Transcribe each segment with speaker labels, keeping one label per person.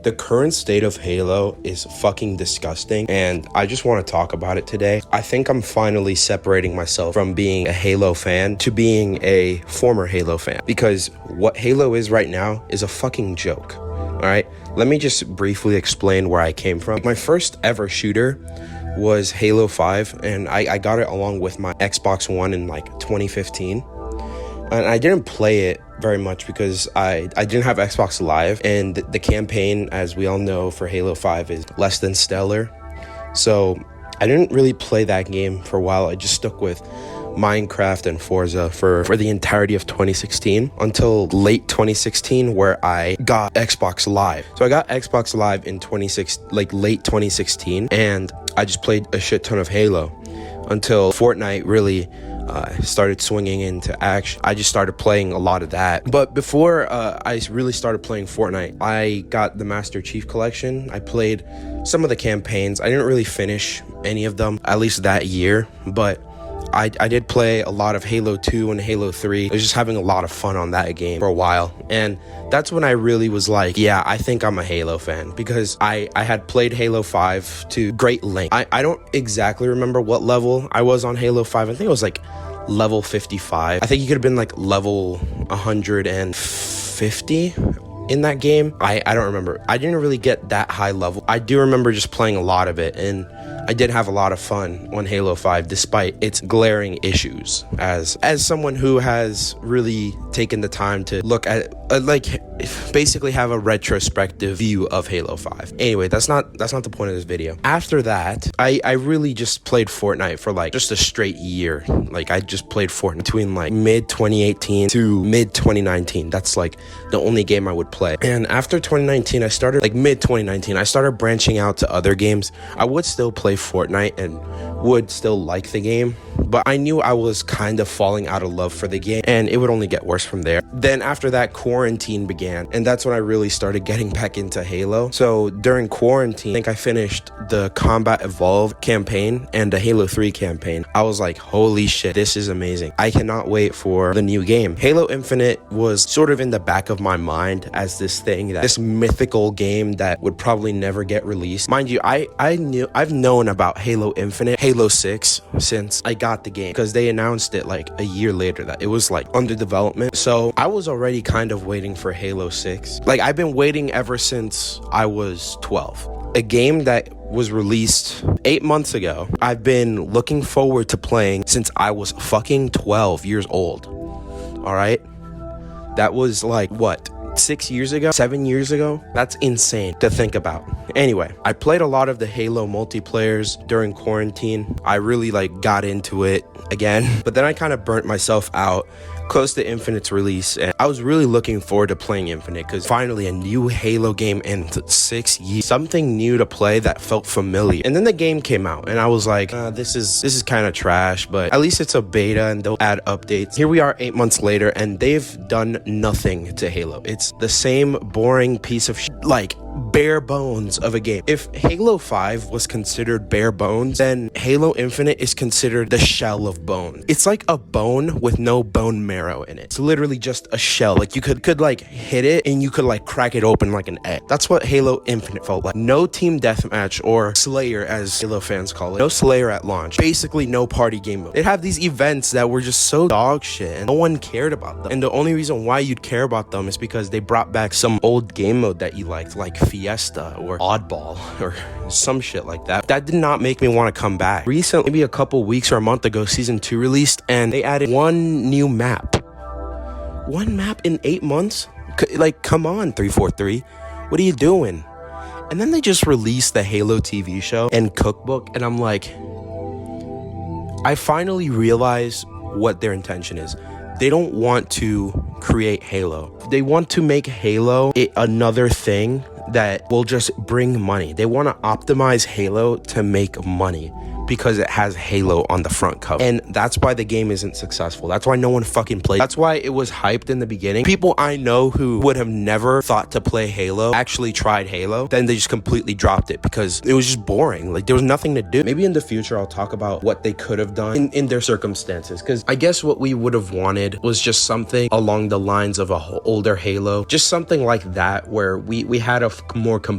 Speaker 1: The current state of Halo is fucking disgusting, and I just want to talk about it today. I think I'm finally separating myself from being a Halo fan to being a former Halo fan, because what Halo is right now is a fucking joke. All right, let me just briefly explain where I came from. My first ever shooter was Halo 5, and I got it along with my Xbox One in like 2015. And I didn't play it very much because I didn't have Xbox Live, and the campaign, as we all know, for Halo 5 is less than stellar. So I didn't really play that game for a while. I just stuck with Minecraft and Forza for the entirety of 2016 until late 2016, where I got Xbox Live. So I got Xbox Live in late 2016, and I just played a shit ton of Halo until Fortnite really started swinging into action. I just started playing a lot of that. But before I really started playing Fortnite, I got the Master Chief Collection. I played some of the campaigns. I didn't really finish any of them, at least that year, but I did play a lot of Halo 2 and Halo 3. I was just having a lot of fun on that game for a while. And that's when I really was like, yeah, I think I'm a Halo fan, because I had played Halo 5 to great length. I don't exactly remember what level I was on Halo 5. I think it was like level 55. I think you could have been like level 150 in that game. I don't remember. I didn't really get that high level. I do remember just playing a lot of it, and I did have a lot of fun on Halo 5 despite its glaring issues. As someone who has really taken the time to look at basically have a retrospective view of Halo 5. Anyway, that's not the point of this video. After that, I really just played Fortnite for like just a straight year. Like I just played Fortnite between like mid 2018 to mid 2019. That's like the only game I would play. And after 2019, I started branching out to other games. I would still play Fortnite and would still like the game, but I knew I was kind of falling out of love for the game, and it would only get worse from there. Then after that, quarantine began, and that's when I really started getting back into Halo. So during quarantine, I think I finished the Combat Evolved campaign and the Halo 3 campaign. I was like, holy shit, this is amazing. I cannot wait for the new game. Halo Infinite was sort of in the back of my mind as this mythical game that would probably never get released. Mind you, I've known about Halo Infinite, Halo 6, since I got the game, because they announced it like a year later that it was like under development. So I was already kind of waiting for Halo 6. Like I've been waiting ever since I was 12. A game that was released 8 months ago, I've been looking forward to playing since I was fucking 12 years old. All right? That was like, what, 7 years ago? That's insane to think about. Anyway, I played a lot of the Halo multiplayers during quarantine. I really got into it again, but then I kind of burnt myself out close to Infinite's release, and I was really looking forward to playing Infinite, because finally a new Halo game in 6 years, something new to play that felt familiar. And then the game came out, and I was like, this is kind of trash, but at least it's a beta and they'll add updates. Here we are 8 months later, and they've done nothing to Halo. It's the same boring piece of bare bones of a game. If Halo 5 was considered bare bones, then Halo Infinite is considered the shell of bone. It's like a bone with no bone marrow in it. It's literally just a shell. Like you could hit it and you could crack it open like an egg. That's what Halo Infinite felt like. No team deathmatch, or Slayer as Halo fans call it. No Slayer at launch. Basically no party game mode. They'd have these events that were just so dog shit and no one cared about them. And the only reason why you'd care about them is because they brought back some old game mode that you liked, like Fiesta or Oddball or some shit like that. That did not make me want to come back. Recently, maybe a couple weeks or a month ago, Season 2 released, and they added one new map. One map in 8 months? Come on, 343. What are you doing? And then they just released the Halo TV show and cookbook, and I'm like, I finally realize what their intention is. They don't want to create Halo. They want to make Halo another thing that will just bring money. They want to optimize Halo to make money. because it has Halo on the front cover. And that's why the game isn't successful. That's why no one fucking played. That's why it was hyped in the beginning. People I know who would have never thought to play Halo actually tried Halo. Then they just completely dropped it because it was just boring. Like, there was nothing to do. Maybe in the future I'll talk about what they could have done in their circumstances, because I guess what we would have wanted was just something along the lines of a older Halo, just something like that, where we had a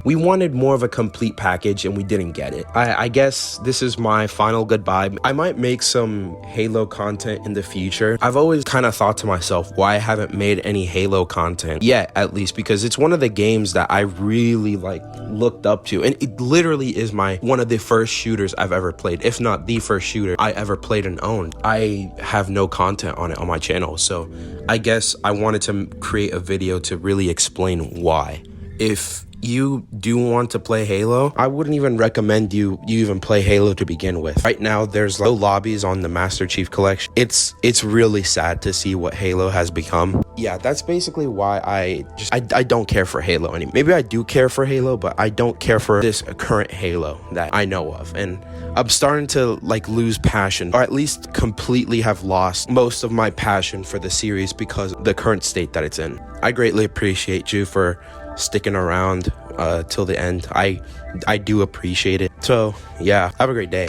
Speaker 1: we wanted more of a complete package and we didn't get it. I guess this is my final goodbye. I might make some Halo content in the future. I've always kind of thought to myself why I haven't made any Halo content yet, at least, because it's one of the games that I really like looked up to, and it literally is one of the first shooters I've ever played, if not the first shooter I ever played and owned. I have no content on it on my channel, so I guess I wanted to create a video to really explain why. If you do want to play Halo, I wouldn't even recommend you even play Halo to begin with. Right now, there's no lobbies on the Master Chief Collection. It's really sad to see what Halo has become. Yeah, that's basically why I don't care for Halo anymore. Maybe I do care for Halo, but I don't care for this current Halo that I know of. And I'm starting to like lose passion, or at least completely have lost most of my passion for the series because of the current state that it's in. I greatly appreciate you for sticking around till the end. I do appreciate it. So yeah, have a great day.